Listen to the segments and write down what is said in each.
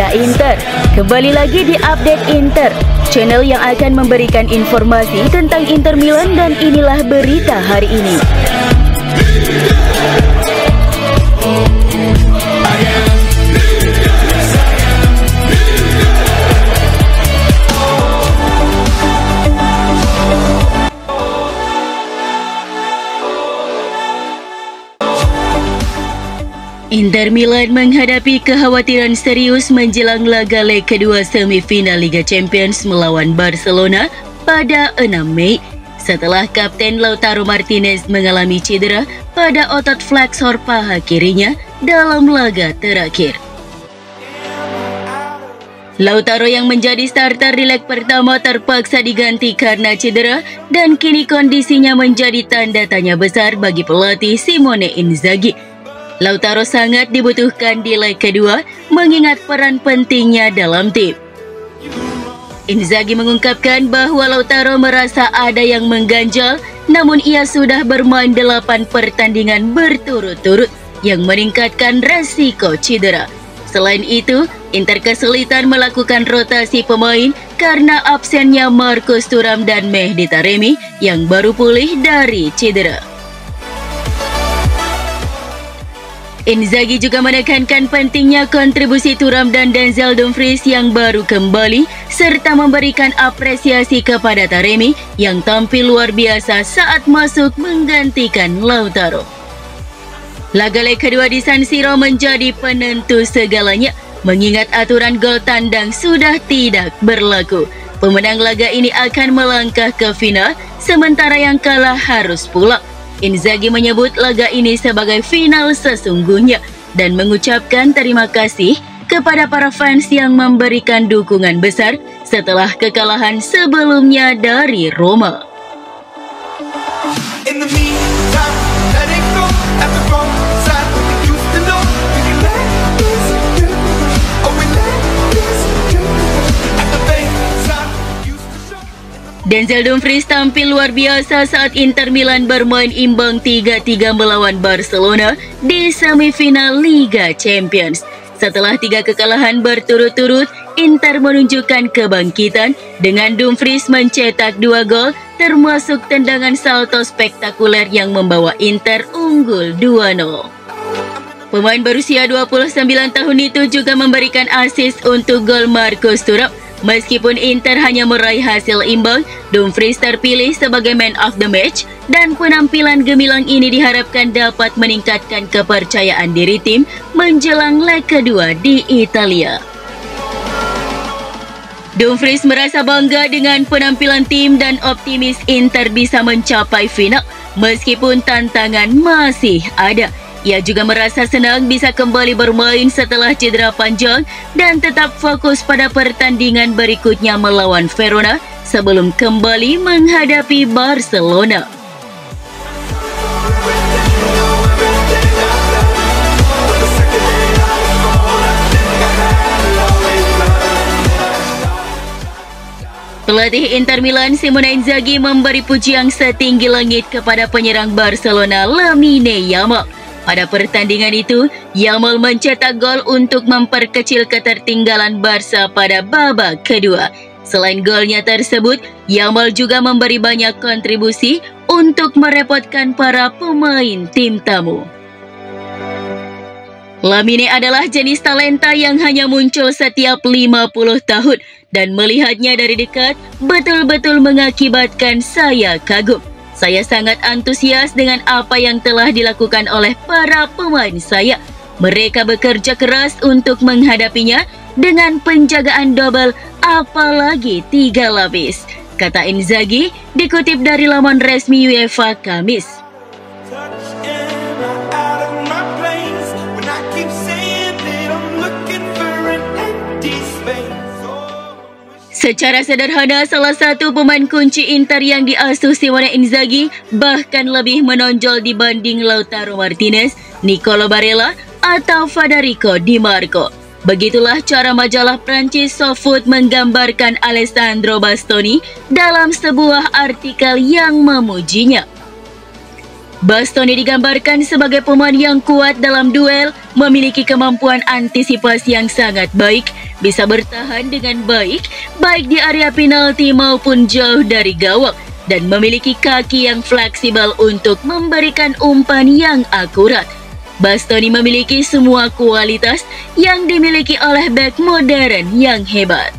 Liga Inter. Kembali lagi di Update Inter, channel yang akan memberikan informasi tentang Inter Milan, dan inilah berita hari ini. Inter Milan menghadapi kekhawatiran serius menjelang laga leg kedua semifinal Liga Champions melawan Barcelona pada 6 Mei setelah Kapten Lautaro Martinez mengalami cedera pada otot flexor paha kirinya dalam laga terakhir. Lautaro yang menjadi starter di leg pertama terpaksa diganti karena cedera, dan kini kondisinya menjadi tanda tanya besar bagi pelatih Simone Inzaghi. Lautaro sangat dibutuhkan di leg kedua mengingat peran pentingnya dalam tim. Inzaghi mengungkapkan bahwa Lautaro merasa ada yang mengganjal, namun ia sudah bermain 8 pertandingan berturut-turut yang meningkatkan resiko cedera. Selain itu, Inter kesulitan melakukan rotasi pemain karena absennya Marcus Thuram dan Mehdi Taremi yang baru pulih dari cedera. Inzaghi juga menekankan pentingnya kontribusi Thuram dan Denzel Dumfries yang baru kembali, serta memberikan apresiasi kepada Taremi yang tampil luar biasa saat masuk menggantikan Lautaro. Laga leg kedua di San Siro menjadi penentu segalanya, mengingat aturan gol tandang sudah tidak berlaku. Pemenang laga ini akan melangkah ke final, sementara yang kalah harus pulang. Inzaghi menyebut laga ini sebagai final sesungguhnya dan mengucapkan terima kasih kepada para fans yang memberikan dukungan besar setelah kekalahan sebelumnya dari Roma. Denzel Dumfries tampil luar biasa saat Inter Milan bermain imbang 3-3 melawan Barcelona di semifinal Liga Champions. Setelah 3 kekalahan berturut-turut, Inter menunjukkan kebangkitan dengan Dumfries mencetak 2 gol, termasuk tendangan salto spektakuler yang membawa Inter unggul 2-0. Pemain berusia 29 tahun itu juga memberikan assist untuk gol Marcus Thuram. Meskipun Inter hanya meraih hasil imbang, Dumfries terpilih sebagai man of the match, dan penampilan gemilang ini diharapkan dapat meningkatkan kepercayaan diri tim menjelang leg kedua di Italia. Dumfries merasa bangga dengan penampilan tim dan optimis Inter bisa mencapai final meskipun tantangan masih ada. Ia juga merasa senang bisa kembali bermain setelah cedera panjang dan tetap fokus pada pertandingan berikutnya melawan Verona sebelum kembali menghadapi Barcelona. Pelatih Inter Milan Simone Inzaghi memberi pujian setinggi langit kepada penyerang Barcelona Lamine Yamal. Pada pertandingan itu, Yamal mencetak gol untuk memperkecil ketertinggalan Barca pada babak kedua. Selain golnya tersebut, Yamal juga memberi banyak kontribusi untuk merepotkan para pemain tim tamu. Lamine adalah jenis talenta yang hanya muncul setiap 50 tahun, dan melihatnya dari dekat betul-betul mengakibatkan saya kagum. Saya sangat antusias dengan apa yang telah dilakukan oleh para pemain saya. Mereka bekerja keras untuk menghadapinya dengan penjagaan double, apalagi 3 lapis, kata Inzaghi, dikutip dari laman resmi UEFA Kamis. Secara sederhana, salah satu pemain kunci Inter yang diasuh Simone Inzaghi bahkan lebih menonjol dibanding Lautaro Martinez, Nicolo Barella, atau Federico Di Marco. Begitulah cara majalah Prancis SoFoot menggambarkan Alessandro Bastoni dalam sebuah artikel yang memujinya. Bastoni digambarkan sebagai pemain yang kuat dalam duel, memiliki kemampuan antisipasi yang sangat baik, bisa bertahan dengan baik di area penalti maupun jauh dari gawang dan memiliki kaki yang fleksibel untuk memberikan umpan yang akurat. Bastoni memiliki semua kualitas yang dimiliki oleh bek modern yang hebat.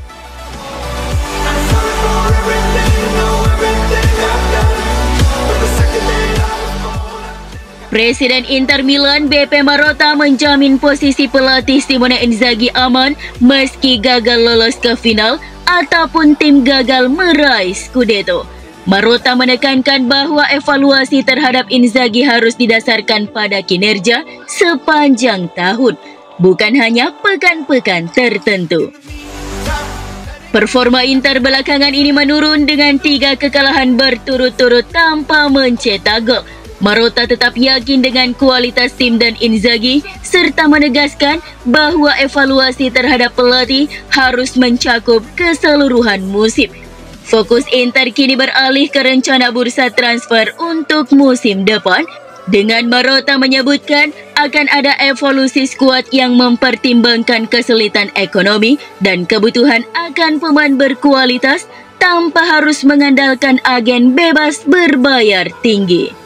Presiden Inter Milan BP Marotta menjamin posisi pelatih Simone Inzaghi aman meski gagal lolos ke final ataupun tim gagal meraih Scudetto. Marotta menekankan bahwa evaluasi terhadap Inzaghi harus didasarkan pada kinerja sepanjang tahun, bukan hanya pekan-pekan tertentu. Performa Inter belakangan ini menurun dengan 3 kekalahan berturut-turut tanpa mencetak gol. Marotta tetap yakin dengan kualitas tim dan Inzaghi, serta menegaskan bahwa evaluasi terhadap pelatih harus mencakup keseluruhan musim. Fokus Inter kini beralih ke rencana bursa transfer untuk musim depan, dengan Marotta menyebutkan akan ada evolusi skuad yang mempertimbangkan kesulitan ekonomi dan kebutuhan akan pemain berkualitas tanpa harus mengandalkan agen bebas berbayar tinggi.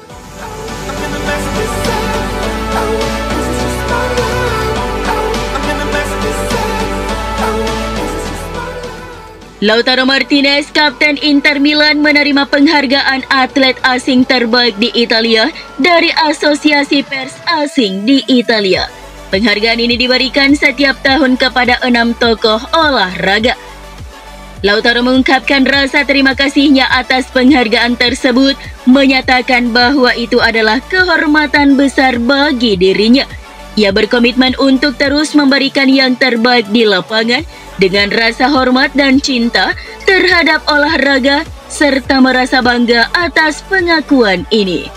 Lautaro Martinez, kapten Inter Milan, menerima penghargaan atlet asing terbaik di Italia dari Asosiasi Pers Asing di Italia. Penghargaan ini diberikan setiap tahun kepada 6 tokoh olahraga. Lautaro mengungkapkan rasa terima kasihnya atas penghargaan tersebut, menyatakan bahwa itu adalah kehormatan besar bagi dirinya. Ia berkomitmen untuk terus memberikan yang terbaik di lapangan dengan rasa hormat dan cinta terhadap olahraga serta merasa bangga atas pengakuan ini.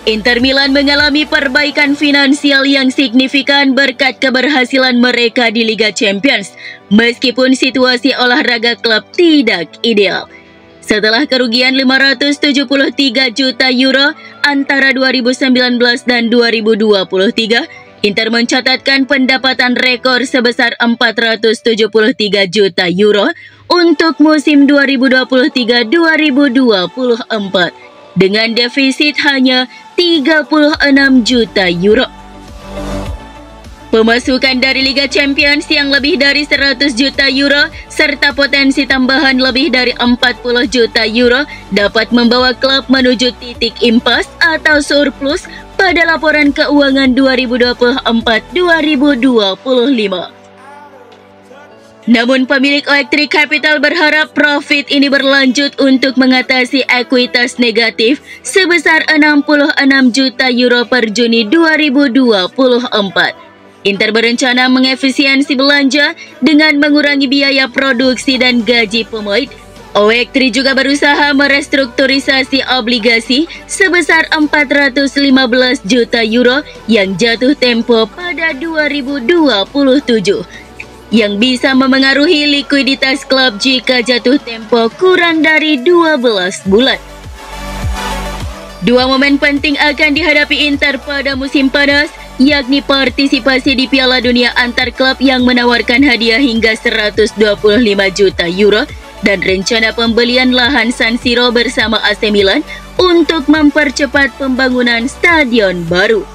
Inter Milan mengalami perbaikan finansial yang signifikan berkat keberhasilan mereka di Liga Champions, meskipun situasi olahraga klub tidak ideal. Setelah kerugian 573 juta euro antara 2019 dan 2023, Inter mencatatkan pendapatan rekor sebesar 473 juta euro untuk musim 2023-2024. Dengan defisit hanya 36 juta euro. Pemasukan dari Liga Champions yang lebih dari 100 juta euro serta potensi tambahan lebih dari 40 juta euro dapat membawa klub menuju titik impas atau surplus pada laporan keuangan 2024-2025. Namun pemilik Electric Capital berharap profit ini berlanjut untuk mengatasi ekuitas negatif sebesar 66 juta euro per Juni 2024. Inter berencana mengefisiensi belanja dengan mengurangi biaya produksi dan gaji pemain. Electric juga berusaha merestrukturisasi obligasi sebesar 415 juta euro yang jatuh tempo pada 2027. Yang bisa memengaruhi likuiditas klub jika jatuh tempo kurang dari 12 bulan. Dua momen penting akan dihadapi Inter pada musim panas, yakni partisipasi di Piala Dunia antar klub yang menawarkan hadiah hingga 125 juta euro dan rencana pembelian lahan San Siro bersama AC Milan untuk mempercepat pembangunan stadion baru.